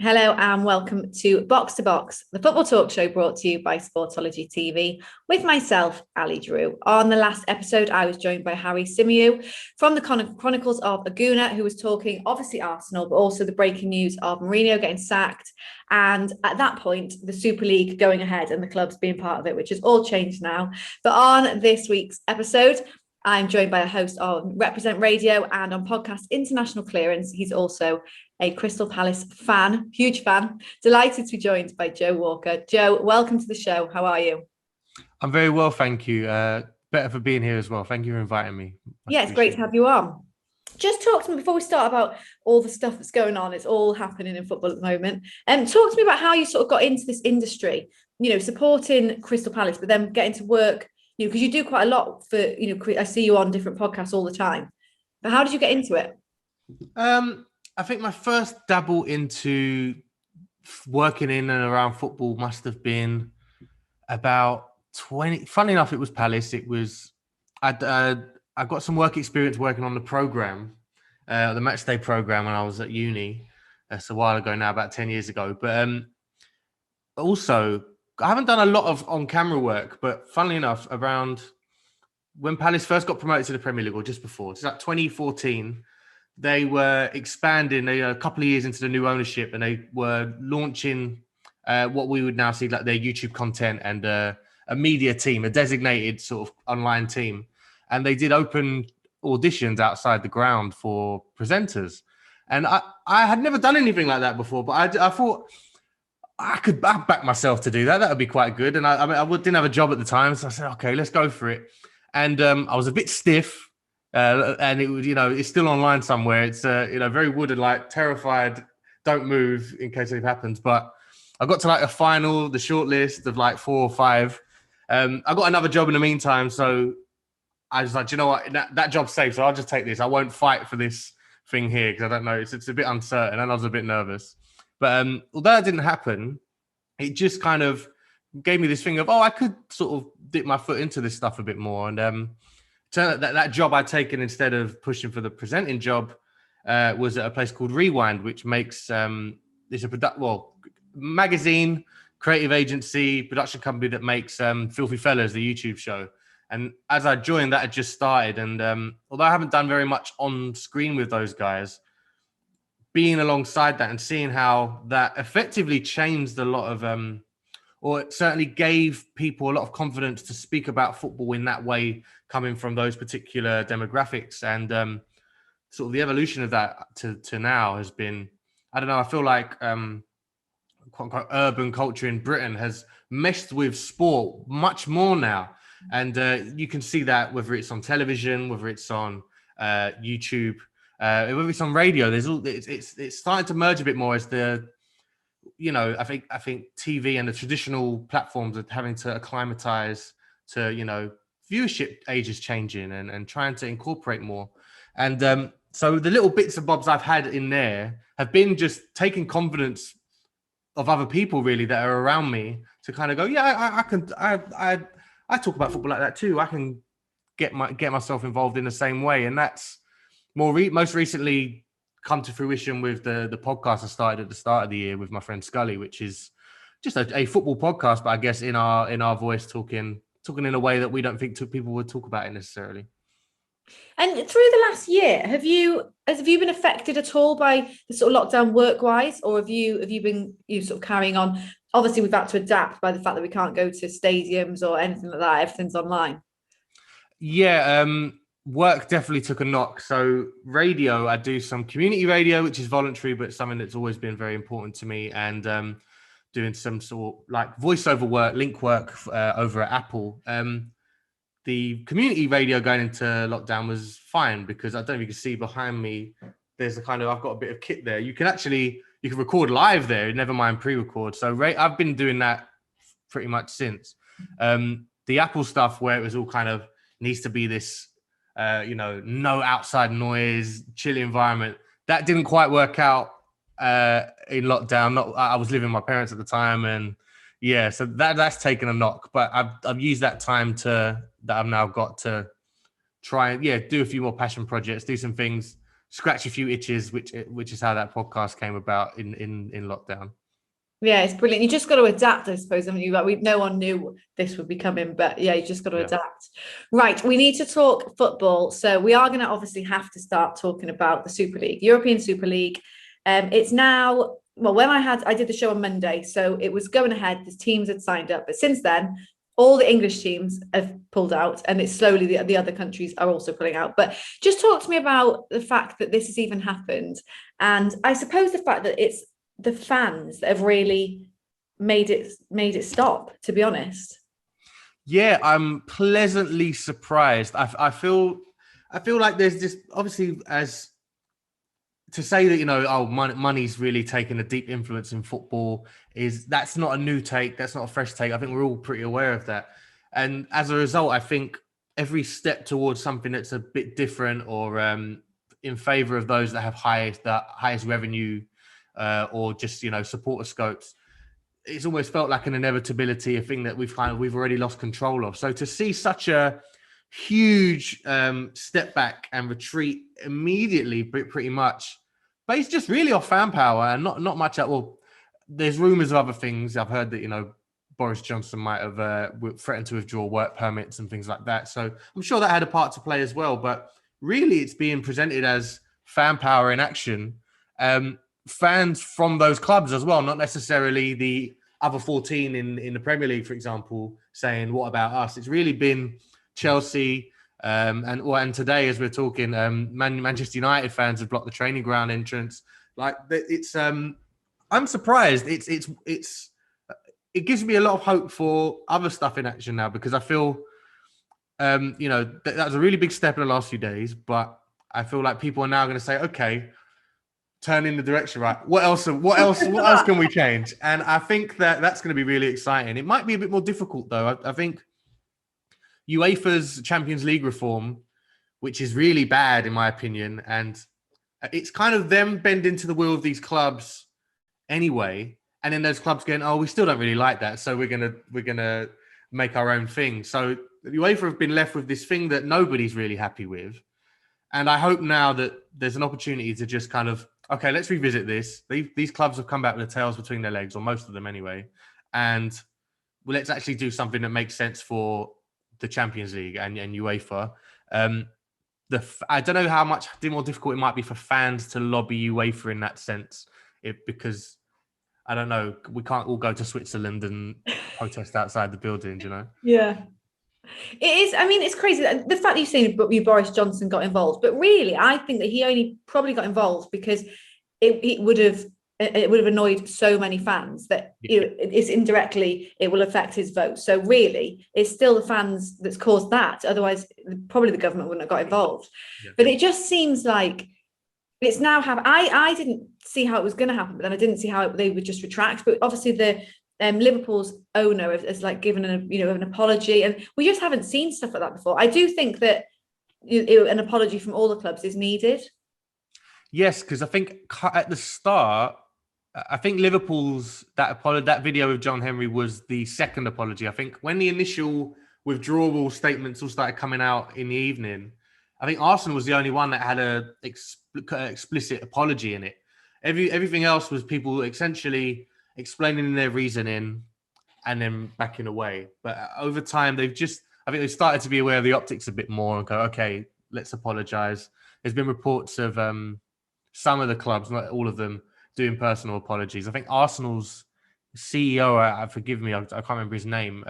Hello and welcome to Box, the football talk show brought to you by Sportology TV with myself, Ali Drew. On the last episode, I was joined by Harry Symeou from the Chronicles of Aguna, who was talking obviously Arsenal, but also the breaking news of Mourinho getting sacked. And at that point, the Super League going ahead and the clubs being part of it, which has all changed now. But on this week's episode, I'm joined by a host on Represent Radio and on podcast International Clearance. He's also a Crystal Palace fan, huge fan. Delighted to be joined by Joe Walker. Joe, welcome to the show. How are you? I'm very well, thank you. Better for being here as well. Thank you for inviting me. Yeah, it's great to have you on. Just talk to me before we start about all the stuff that's going on. It's all happening in football at the moment. And talk to me about how you sort of got into this industry, supporting Crystal Palace, but then getting to work, because you do quite a lot for, I see you on different podcasts all the time. But how did you get into it? I think my first dabble into working in and around football must have been about 20. Funny enough, it was Palace. It was I got some work experience working on the program, the matchday program when I was at uni. That's a while ago now, about 10 years ago. But also, I haven't done a lot of on-camera work. But funnily enough, around when Palace first got promoted to the Premier League, or just before, it's like 2014. They were expanding. They a couple of years into the new ownership, and they were launching what we would now see like their YouTube content and a media team, a designated sort of online team. And they did open auditions outside the ground for presenters. And I had never done anything like that before, but I thought I'd back myself to do that. That would be quite good. And I didn't have a job at the time, so I said, okay, let's go for it. And I was a bit stiff. And it was, it's still online somewhere. It's, very wooded, like terrified, don't move in case anything happens. But I got to like a final, the short list of like 4 or 5. I got another job in the meantime. So I was like, do you know what? That job's safe. So I'll just take this. I won't fight for this thing here because I don't know. It's a bit uncertain. And I was a bit nervous. But although that didn't happen, it just kind of gave me this thing of, I could sort of dip my foot into this stuff a bit more. And, turned out that job I'd taken instead of pushing for the presenting job was at a place called Rewind, which makes it's a magazine, creative agency, production company that makes Filthy Fellas, the YouTube show. And as I joined, that had just started. And although I haven't done very much on screen with those guys, being alongside that and seeing how that effectively changed a lot of or it certainly gave people a lot of confidence to speak about football in that way, coming from those particular demographics. And sort of the evolution of that to now has been, I don't know, I feel like quote unquote urban culture in Britain has meshed with sport much more now. And you can see that whether it's on television, whether it's on YouTube, whether it's on radio, it's starting to merge a bit more as I think TV and the traditional platforms are having to acclimatize to, viewership age is changing and trying to incorporate more. And so the little bits and bobs I've had in there have been just taking confidence of other people really that are around me to kind of go, I talk about football like that too. I can get myself involved in the same way. And that's most recently come to fruition with the podcast I started at the start of the year with my friend Scully, which is just a football podcast, but I guess in our voice, talking in a way that we don't think people would talk about it necessarily. And through the last year, have you been affected at all by the sort of lockdown work-wise, or have you been sort of carrying on? Obviously, we've had to adapt by the fact that we can't go to stadiums or anything like that. Everything's online. Yeah, work definitely took a knock. So radio, I do some community radio, which is voluntary, but something that's always been very important to me. And doing some sort of like voiceover work, link work over at Apple. The community radio going into lockdown was fine because I don't know if you can see behind me, there's I've got a bit of kit there. You can record live there, never mind pre-record. So I've been doing that pretty much since. The Apple stuff where it was all kind of needs to be this, no outside noise, chill environment. That didn't quite work out in lockdown. I was living with my parents at the time, and yeah, so that's taken a knock. But I've used that time that I've now got to try and do a few more passion projects, do some things scratch a few itches, which is how that podcast came about in lockdown. Yeah, it's brilliant. You just got to adapt, I suppose. I mean, no one knew this would be coming, but yeah, you just got to adapt. Right, we need to talk football. So we are going to obviously have to start talking about the Super League, European Super League. It's now, well, when I did the show on Monday, so it was going ahead. The teams had signed up, but since then, all the English teams have pulled out, and it's slowly the other countries are also pulling out. But just talk to me about the fact that this has even happened, and I suppose the fact that it's the fans that have really made it stop, to be honest. Yeah, I'm pleasantly surprised. I feel like there's just, obviously, as to say that, money's really taken a deep influence in football, that's not a new take, that's not a fresh take. I think we're all pretty aware of that. And as a result, I think every step towards something that's a bit different, or in favor of those that have the highest revenue, or just, supporter scopes, it's almost felt like an inevitability, a thing that we've already lost control of. So to see such a huge step back and retreat immediately, pretty much based just really off fan power and not much at all. There's rumors of other things. I've heard that, Boris Johnson might have threatened to withdraw work permits and things like that. So I'm sure that had a part to play as well. But really, it's being presented as fan power in action. Fans from those clubs as well, not necessarily the other 14 in the Premier League, for example, saying, what about us? It's really been Chelsea, and today, as we're talking, Manchester United fans have blocked the training ground entrance. Like, it's I'm surprised. It gives me a lot of hope for other stuff in action now, because I feel that was a really big step in the last few days, but I feel like people are now going to say, okay, turn in the direction, right? What else can we change? And I think that's going to be really exciting. It might be a bit more difficult, though. I think UEFA's Champions League reform, which is really bad in my opinion, and it's kind of them bending to the will of these clubs anyway, and then those clubs going, oh, we still don't really like that, so we're gonna make our own thing. So UEFA have been left with this thing that nobody's really happy with, and I hope now that there's an opportunity to just kind of, okay, let's revisit this. These clubs have come back with their tails between their legs, or most of them anyway, and let's actually do something that makes sense for the Champions League and UEFA. I don't know how much more difficult it might be for fans to lobby UEFA in that sense, because I don't know, we can't all go to Switzerland and protest outside the buildings, Yeah. It is. I mean, it's crazy. The fact that you're saying Boris Johnson got involved, but really, I think that he only probably got involved because it would have annoyed so many fans that it's indirectly it will affect his vote. So really, it's still the fans that's caused that. Otherwise, probably the government wouldn't have got involved. Yeah. But it just seems like it's now I didn't see how it was going to happen, but then I didn't see how they would just retract. But obviously, the Liverpool's owner has like given an apology, and we just haven't seen stuff like that before. I do think that an apology from all the clubs is needed. Yes, because I think at the start, I think Liverpool's that video of John Henry was the second apology. I think when the initial withdrawal statements all started coming out in the evening, I think Arsenal was the only one that had a explicit apology in it. Everything else was people essentially explaining their reasoning and then backing away. But over time, I think they've started to be aware of the optics a bit more and go, okay, let's apologize. There's been reports of some of the clubs, not all of them, doing personal apologies. I think Arsenal's CEO, forgive me, I can't remember his name.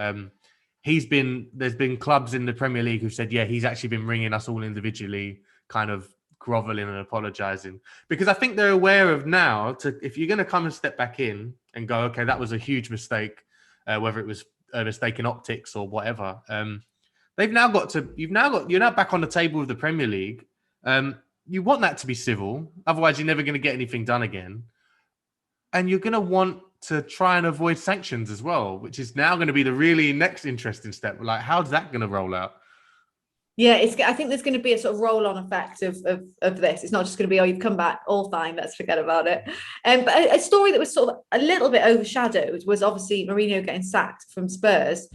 There's been clubs in the Premier League who said, yeah, he's actually been ringing us all individually, kind of groveling and apologizing, because I think they're aware of now if you're going to come and step back in and go, okay, that was a huge mistake, whether it was a mistake in optics or whatever. You're now back on the table with the Premier League. You want that to be civil, otherwise you're never going to get anything done again. And you're going to want to try and avoid sanctions as well, which is now going to be the really next interesting step. Like, how's that going to roll out? Yeah, I think there's going to be a sort of roll-on effect of this. It's not just going to be, oh, you've come back, all fine, let's forget about it. But a story that was sort of a little bit overshadowed was obviously Mourinho getting sacked from Spurs.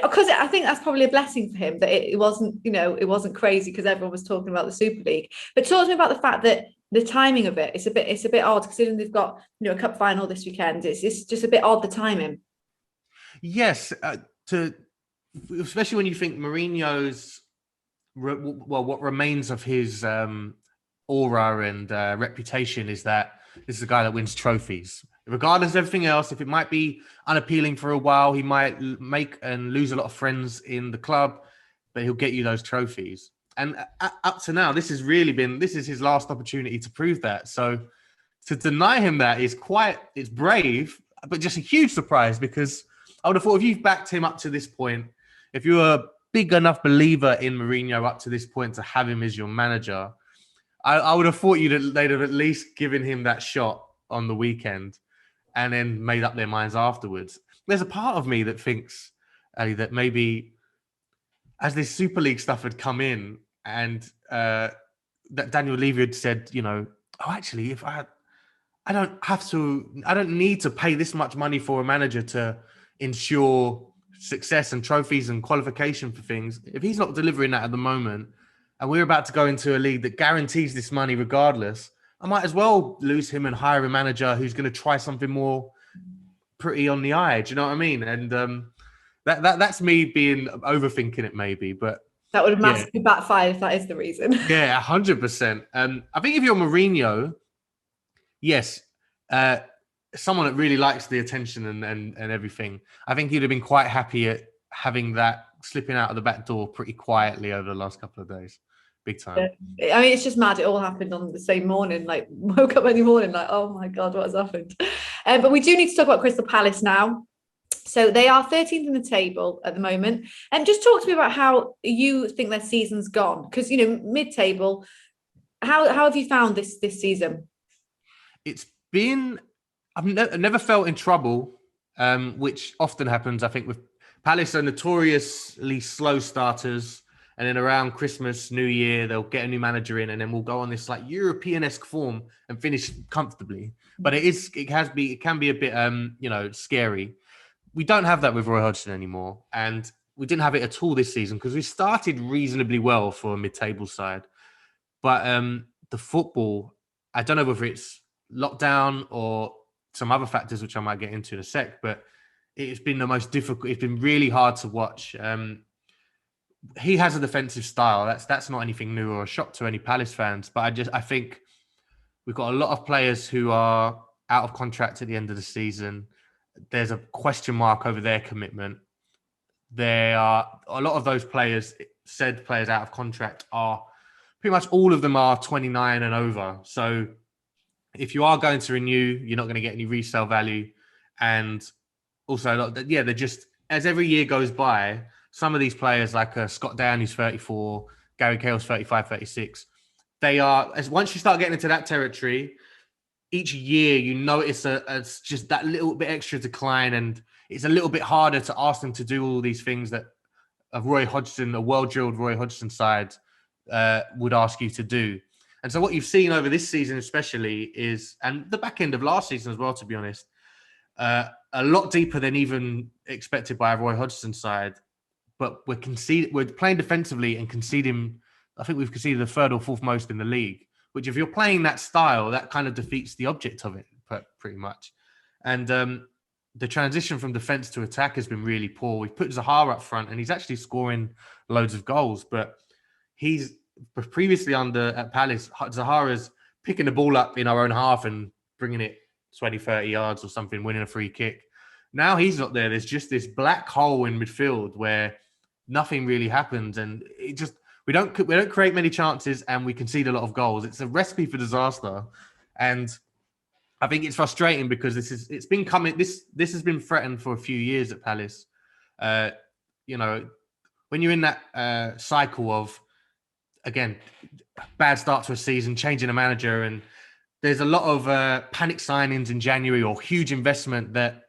because I think that's probably a blessing for him that it wasn't, it wasn't crazy because everyone was talking about the Super League. But talk to me about the fact that the timing of it's a bit odd considering they've got a cup final this weekend. It's just a bit odd, the timing. Yes, especially when you think Mourinho's what remains of his aura and reputation is that this is a guy that wins trophies. Regardless of everything else, if it might be unappealing for a while, he might make and lose a lot of friends in the club, but he'll get you those trophies. And up to now, this is his last opportunity to prove that. So to deny him that it's brave, but just a huge surprise, because I would have thought if you've backed him up to this point, if you're a big enough believer in Mourinho up to this point to have him as your manager, I would have thought they'd have at least given him that shot on the weekend and then made up their minds afterwards. There's a part of me that thinks, Ali, that maybe as this Super League stuff had come in and that Daniel Levy had said, actually, if I don't need to pay this much money for a manager to ensure success and trophies and qualification for things. If he's not delivering that at the moment, and we're about to go into a league that guarantees this money regardless, I might as well lose him and hire a manager who's going to try something more pretty on the eye. Do you know what I mean? And that's me being overthinking it, maybe. But that would have massively backfired if that is the reason. Yeah, 100%. I think if you're Mourinho, yes, someone that really likes the attention and everything, I think he'd have been quite happy at having that slipping out of the back door pretty quietly over the last couple of days. Big time. Yeah. I mean, it's just mad. It all happened on the same morning. Like, woke up any morning, like, oh my God, what has happened? But we do need to talk about Crystal Palace now. So they are 13th in the table at the moment. And just talk to me about how you think their season's gone. Because, mid-table, how have you found this season? It's been... I've never felt in trouble, which often happens. I think with Palace are notoriously slow starters. And then around Christmas, New Year, they'll get a new manager in, and then we'll go on this like European-esque form and finish comfortably. But it can be a bit, scary. We don't have that with Roy Hodgson anymore, and we didn't have it at all this season because we started reasonably well for a mid-table side. But the football, I don't know whether it's lockdown or some other factors, which I might get into in a sec, but it's been the most difficult. It's been really hard to watch. He has a defensive style. That's not anything new or a shock to any Palace fans. But I think we've got a lot of players who are out of contract at the end of the season. There's a question mark over their commitment. There are a lot of those players, said players out of contract, are pretty much all of them are 29 and over. So if you are going to renew, you're not going to get any resale value. And also, they're just, as every year goes by, some of these players like Scott Down, who's 34, Gary Cahill's 35, 36, they are, once you start getting into that territory, each year you notice it's just that little bit extra decline, and it's a little bit harder to ask them to do all these things that a well-drilled Roy Hodgson side would ask you to do. And so what you've seen over this season especially is, and the back end of last season as well, to be honest, a lot deeper than even expected by a Roy Hodgson side. But we're playing defensively and conceding. I think we've conceded the third or fourth most in the league, which if you're playing that style, that kind of defeats the object of it pretty much. And the transition from defense to attack has been really poor. We've put Zaha up front and he's actually scoring loads of goals, but he's previously at Palace, Zaha's picking the ball up in our own half and bringing it 20, 30 yards or something, winning a free kick. Now he's not there. There's just this black hole in midfield where nothing really happens, and we don't create many chances, and we concede a lot of goals. It's a recipe for disaster, and I think it's frustrating because this has been threatened for a few years at Palace. When you're in that cycle of, again, bad start to a season, changing a manager, and there's a lot of panic signings in January or huge investment that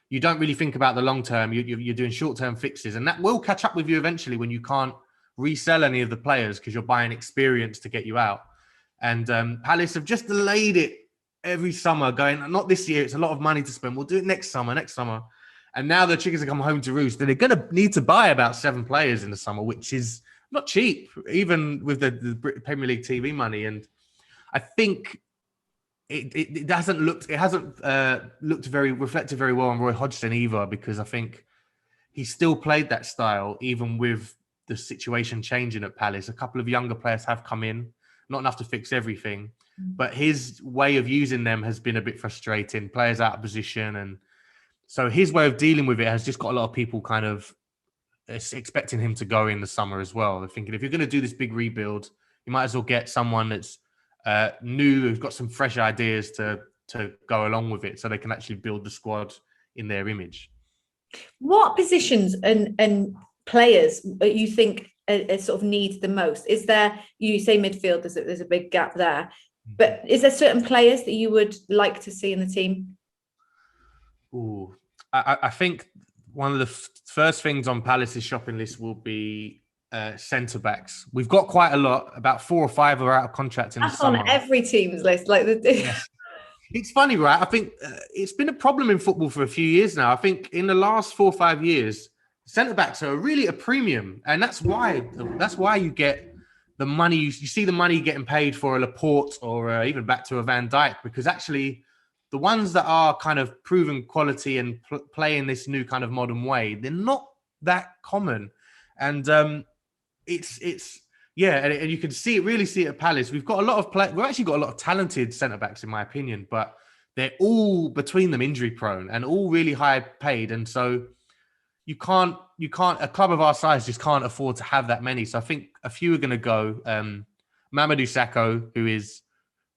you don't really think about the long term. You're doing short-term fixes, and that will catch up with you eventually when you can't resell any of the players because you're buying experience to get you out. And Palace have just delayed it every summer, going, not this year, it's a lot of money to spend. We'll do it next summer. And now the chickens are coming home to roost. They're going to need to buy about 7 players in the summer, which is not cheap, even with the Premier League TV money. And I think it hasn't looked reflected very well on Roy Hodgson either, because I think he still played that style even with the situation changing at Palace. A couple of younger players have come in, not enough to fix everything, but his way of using them has been a bit frustrating. Players out of position, and so his way of dealing with it has just got a lot of people kind of expecting him to go in the summer as well. They're thinking, if you're going to do this big rebuild, you might as well get someone that's new, who's got some fresh ideas to go along with it, so they can actually build the squad in their image. What positions and players you think sort of need the most? Is there, you say midfield, there's a big gap there, but is there certain players that you would like to see in the team? Ooh, I think one of the first things on Palace's shopping list will be centre backs. We've got quite a lot. About 4 or 5 are out of contract in the summer. That's on every team's list. Like Yes. It's funny, right? I think it's been a problem in football for a few years now. I think in the last 4 or 5 years, centre backs are really a premium, and that's why you get the money. You see the money getting paid for a Laporte or even back to a Van Dijk, because actually the ones that are kind of proven quality and play in this new kind of modern way, they're not that common. And it's yeah, and you can really see it at Palace. We've got a lot of we've actually got a lot of talented centre backs, in my opinion, but they're all between them injury prone and all really high paid, and so you can't a club of our size just can't afford to have that many. So I think a few are going to go. Mamadou Sakho, who is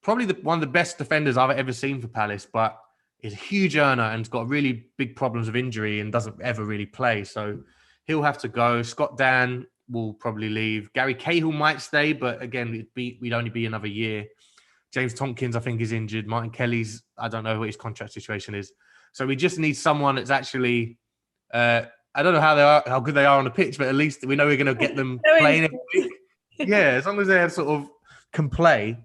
probably one of the best defenders I've ever seen for Palace, but is a huge earner and's got really big problems of injury and doesn't ever really play. So he'll have to go. Scott Dan will probably leave. Gary Cahill might stay, but again, we'd only be another year. James Tompkins, I think, is injured. Martin Kelly's, I don't know what his contract situation is. So we just need someone that's actually, I don't know how good they are on the pitch, but at least we know we're going to get them playing every week. Yeah, as long as they sort of can play,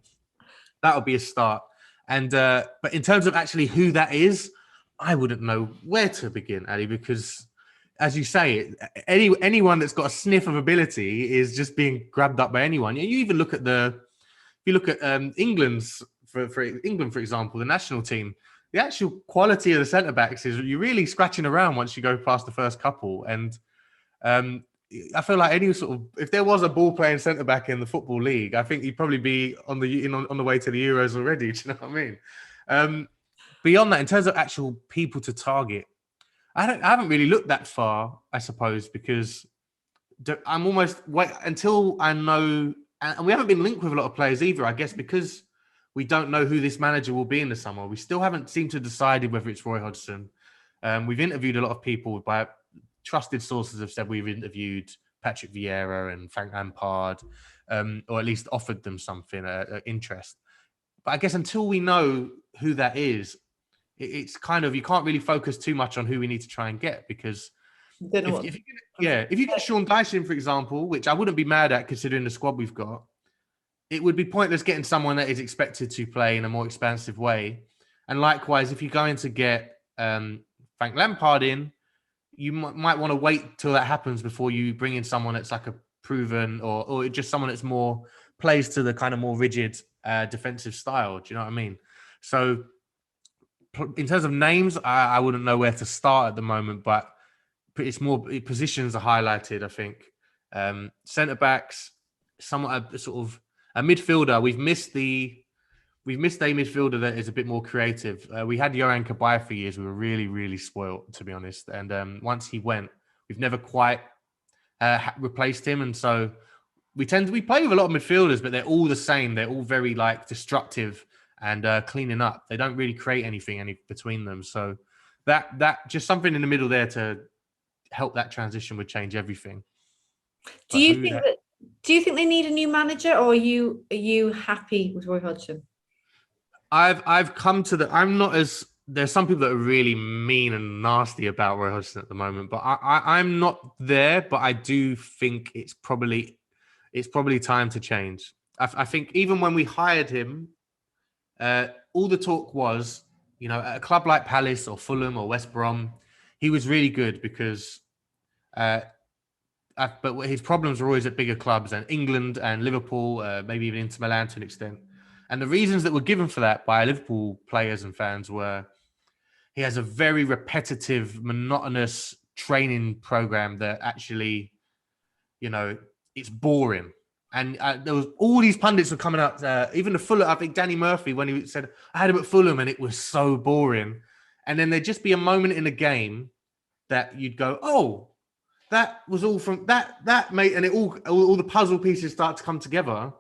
that'll be a start. And but in terms of actually who that is, I wouldn't know where to begin, Ali, because as you say, anyone that's got a sniff of ability is just being grabbed up by anyone. You even look at England, for example, the national team. The actual quality of the centre backs is you're really scratching around once you go past the first couple. And I feel like if there was a ball playing centre back in the Football League, I think he'd probably be on the way to the Euros already. Do you know what I mean? Beyond that, in terms of actual people to target, I haven't really looked that far, I suppose, because I'm almost wait until I know, and we haven't been linked with a lot of players either, I guess, because we don't know who this manager will be in the summer. We still haven't seemed to decide whether it's Roy Hodgson. We've interviewed a lot of people, by trusted sources have said we've interviewed Patrick Vieira and Frank Lampard, or at least offered them something, interest. But I guess until we know who that is, it's kind of, you can't really focus too much on who we need to try and get, because if you get Sean Dyson, for example, which I wouldn't be mad at considering the squad we've got, it would be pointless getting someone that is expected to play in a more expansive way. And likewise, if you're going to get Frank Lampard in, you might want to wait till that happens before you bring in someone that's like a proven or just someone that's more plays to the kind of more rigid defensive style. Do you know what I mean? So in terms of names, I wouldn't know where to start at the moment, but it's more positions are highlighted, I think. Centre backs, somewhat a sort of a midfielder. We've missed a midfielder that is a bit more creative. We had Yohan Cabaye for years. We were really, really spoiled, to be honest. And once he went, we've never quite replaced him. And so we play with a lot of midfielders, but they're all the same. They're all very like destructive and cleaning up. They don't really create anything between them. So that just something in the middle there to help that transition would change everything. Do you think they need a new manager, or are you happy with Roy Hodgson? I've come to I'm not as, there's some people that are really mean and nasty about Roy Hodgson at the moment, but I'm not there. But I do think it's probably time to change. I think even when we hired him, all the talk was, at a club like Palace or Fulham or West Brom, he was really good because, but his problems were always at bigger clubs and England and Liverpool, maybe even Inter Milan to an extent. And the reasons that were given for that by Liverpool players and fans were he has a very repetitive, monotonous training program that actually, it's boring. And there was all these pundits were coming up, even the Fulham, I think Danny Murphy, when he said, I had him at Fulham and it was so boring. And then there'd just be a moment in the game that you'd go, oh, that was all from that mate. And all the puzzle pieces start to come together.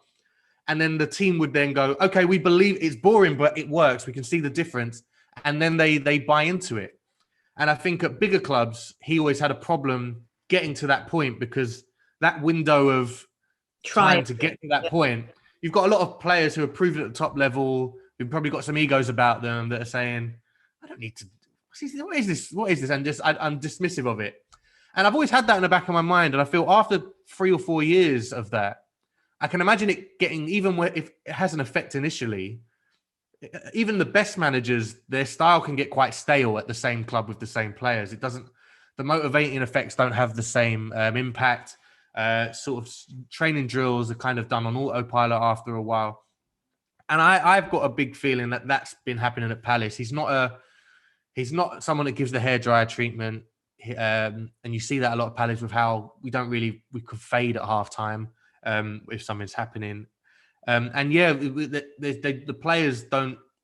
And then the team would then go, okay, we believe it's boring, but it works. We can see the difference. And then they buy into it. And I think at bigger clubs, he always had a problem getting to that point because that window of trying to get to that point, you've got a lot of players who are proven at the top level, who've probably got some egos about them that are saying, I don't need to, what is this? What is this? And I'm dismissive of it. And I've always had that in the back of my mind. And I feel after 3 or 4 years of that, I can imagine it getting, even if it has an effect initially, even the best managers, their style can get quite stale at the same club with the same players. The motivating effects don't have the same impact. Sort of training drills are kind of done on autopilot after a while. And I've got a big feeling that that's been happening at Palace. He's not someone that gives the hairdryer treatment. And you see that a lot of Palace with how we could fade at halftime if something's happening. The players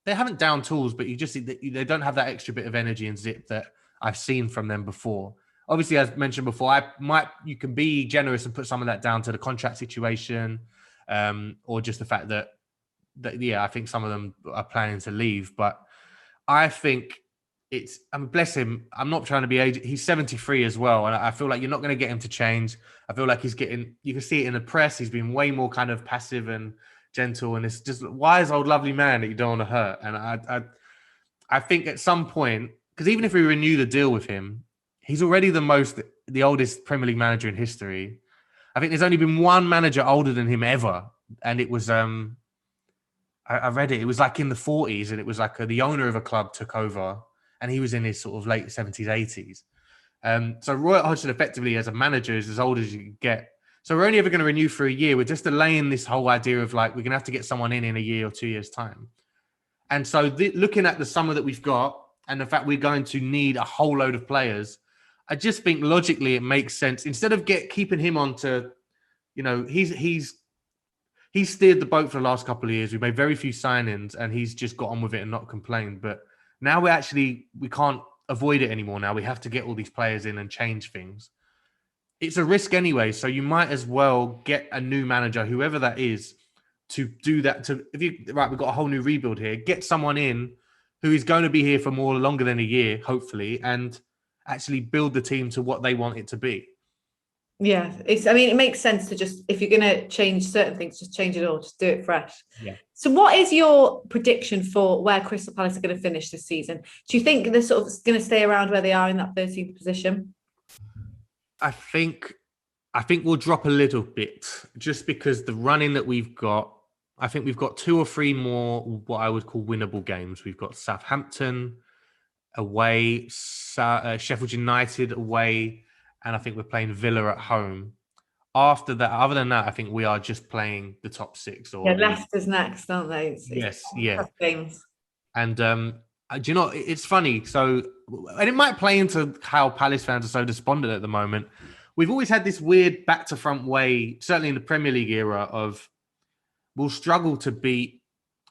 they haven't down tools, but you just see that they don't have that extra bit of energy and zip that I've seen from them before. Obviously, as mentioned before, you can be generous and put some of that down to the contract situation, or just the fact that I think some of them are planning to leave. But I think bless him. I'm not trying to be aged. He's 73 as well. And I feel like you're not going to get him to change. I feel like you can see it in the press. He's been way more kind of passive and gentle. And it's just wise old lovely man that you don't want to hurt. And I think at some point, because even if we renew the deal with him, he's already the oldest Premier League manager in history. I think there's only been one manager older than him ever. And it was, I read it. It was like in the 40s. And it was like the owner of a club took over. And he was in his sort of late 70s, 80s. So Roy Hodgson effectively as a manager is as old as you can get. So we're only ever going to renew for a year. We're just delaying this whole idea of like, we're going to have to get someone in a year or 2 years' time. And so looking at the summer that we've got and the fact we're going to need a whole load of players, I just think logically it makes sense. Instead of keeping him on to, he's steered the boat for the last couple of years. We've made very few signings and he's just got on with it and not complained. But now we can't avoid it anymore. Now we have to get all these players in and change things. It's a risk anyway. So you might as well get a new manager, whoever that is, to do that. We've got a whole new rebuild here. Get someone in who is going to be here for longer than a year, hopefully, and actually build the team to what they want it to be. Yeah, it makes sense to just, if you're going to change certain things, just change it all, just do it fresh. Yeah. So what is your prediction for where Crystal Palace are going to finish this season? Do you think they're sort of going to stay around where they are in that 13th position? I think we'll drop a little bit just because the running that we've got, I think we've got 2 or 3 more what I would call winnable games. We've got Southampton away, Sheffield United away, and I think we're playing Villa at home. After that, other than that, I think we are just playing the top 6. Leicester's next, aren't they? Yeah. Games. And do you know, it's funny. So, and it might play into how Palace fans are so despondent at the moment. We've always had this weird back to front way, certainly in the Premier League era, of we'll struggle to beat.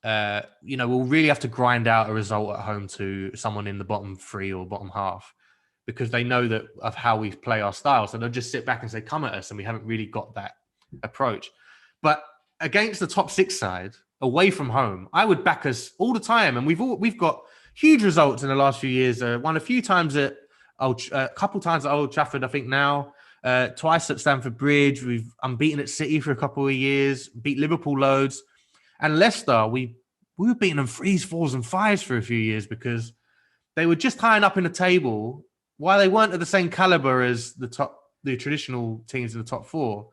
We'll really have to grind out a result at home to someone in the bottom 3 or bottom half, because they know that of how we play our style. So they'll just sit back and say, come at us. And we haven't really got that approach. But against the top 6 side, away from home, I would back us all the time. And we've got huge results in the last few years. Won a few times a couple times at Old Trafford, I think now. Twice at Stamford Bridge. We've unbeaten at City for a couple of years. Beat Liverpool loads. And Leicester, we were beating them 3s, 4s and 5s for a few years because they were just tying up in the table. While they weren't at the same caliber as the traditional teams in the top 4,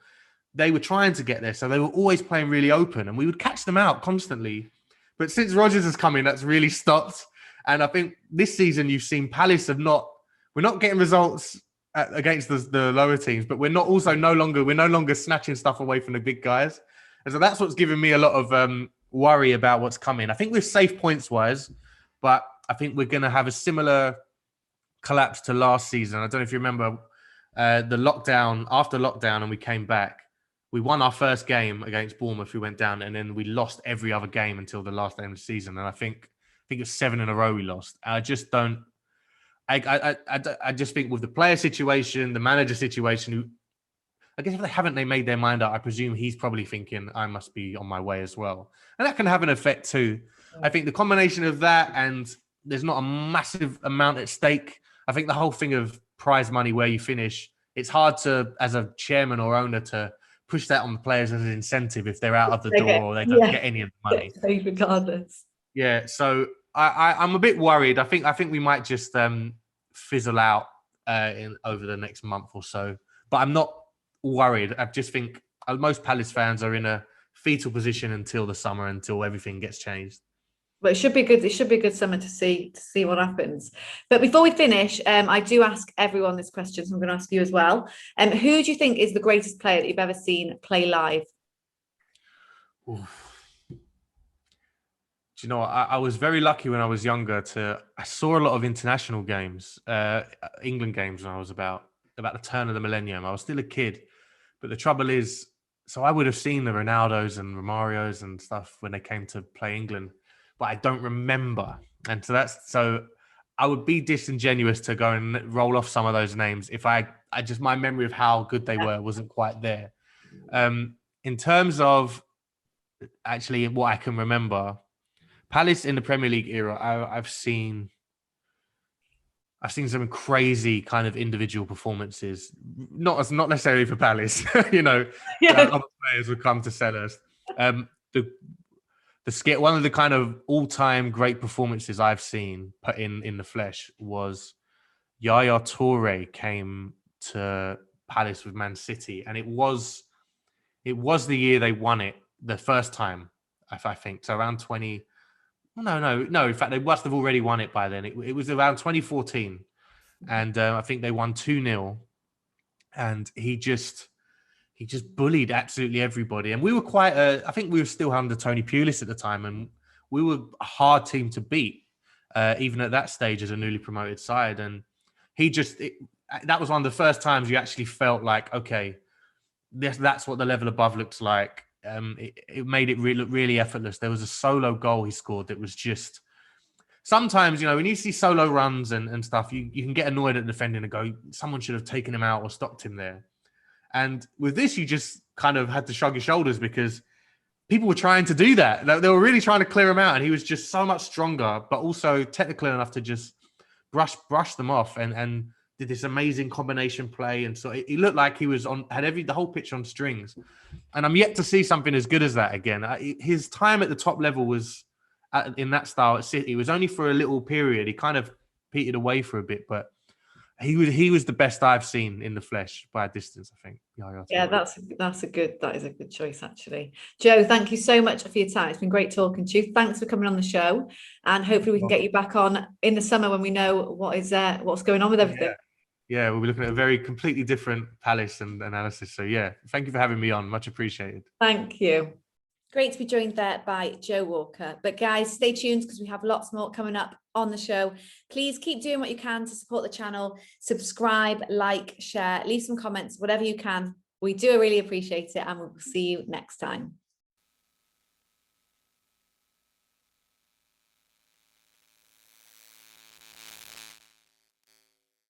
they were trying to get there. So they were always playing really open and we would catch them out constantly. But since Rodgers has come in, that's really stopped. And I think this season you've seen Palace have not, we're not getting results against the lower teams, but we're no longer snatching stuff away from the big guys. And so that's what's giving me a lot of worry about what's coming. I think we're safe points wise, but I think we're going to have a similar collapse to last season. I don't know if you remember the lockdown, after lockdown, and we came back. We won our first game against Bournemouth. We went down, and then we lost every other game until the last game of the season. And I think it's 7 in a row we lost. I just don't. I just think with the player situation, the manager situation, who I guess if they made their mind up, I presume he's probably thinking I must be on my way as well, and that can have an effect too. I think the combination of that and there's not a massive amount at stake. I think the whole thing of prize money, where you finish, it's hard to, as a chairman or owner, to push that on the players as an incentive if they're out of the door or they don't get any of the money. Regardless. Yeah, so I'm a bit worried. I think we might just fizzle out over the next month or so. But I'm not worried. I just think most Palace fans are in a fetal position until the summer, until everything gets changed. But it should be good. It should be a good summer to see what happens. But before we finish, I do ask everyone this question, so I'm going to ask you as well. Who do you think is the greatest player that you've ever seen play live? Oof. Do you know what? I was very lucky when I was younger. I saw a lot of international games, England games, when I was about the turn of the millennium. I was still a kid, but the trouble is, so I would have seen the Ronaldos and Romarios and stuff when they came to play England, but I don't remember. And so I would be disingenuous to go and roll off some of those names if I just, my memory of how good they were wasn't quite there. In terms of actually what I can remember, Palace in the Premier League era, I've seen some crazy kind of individual performances, not necessarily for Palace, other players would come to Selhurst. One of the kind of all-time great performances I've seen put in the flesh was Yaya Toure came to Palace with Man City, and it was the year they won it the first time, I think. So around 20. No. In fact, they must have already won it by then. It was around 2014, and I think they won 2-0, and he just bullied absolutely everybody. And we were I think we were still under Tony Pulis at the time, and we were a hard team to beat, even at that stage as a newly promoted side. And that was one of the first times you actually felt like, okay, that's what the level above looks like. It made it look really effortless. There was a solo goal he scored that was just, sometimes, when you see solo runs and stuff, you can get annoyed at defending and go, someone should have taken him out or stopped him there. And with this, you just kind of had to shrug your shoulders because people were trying to do that. They were really trying to clear him out, and he was just so much stronger, but also technical enough to just brush them off and did this amazing combination play. And so it looked like he was had the whole pitch on strings. And I'm yet to see something as good as that again. His time at the top level was in that style at City. It was only for a little period. He kind of petered away for a bit, but he was the best I've seen in the flesh by a distance, I think. Yeah, that is a good choice, actually. Joe, thank you so much for your time. It's been great talking to you. Thanks for coming on the show, and hopefully we can get you back on in the summer when we know what's going on with everything. Yeah, we'll be looking at a very completely different Palace and analysis. So yeah, thank you for having me on. Much appreciated. Thank you. Great to be joined there by Joe Walker. But guys, stay tuned because we have lots more coming up on the show. Please keep doing what you can to support the channel. Subscribe, like, share, leave some comments, whatever you can. We do really appreciate it, and we'll see you next time.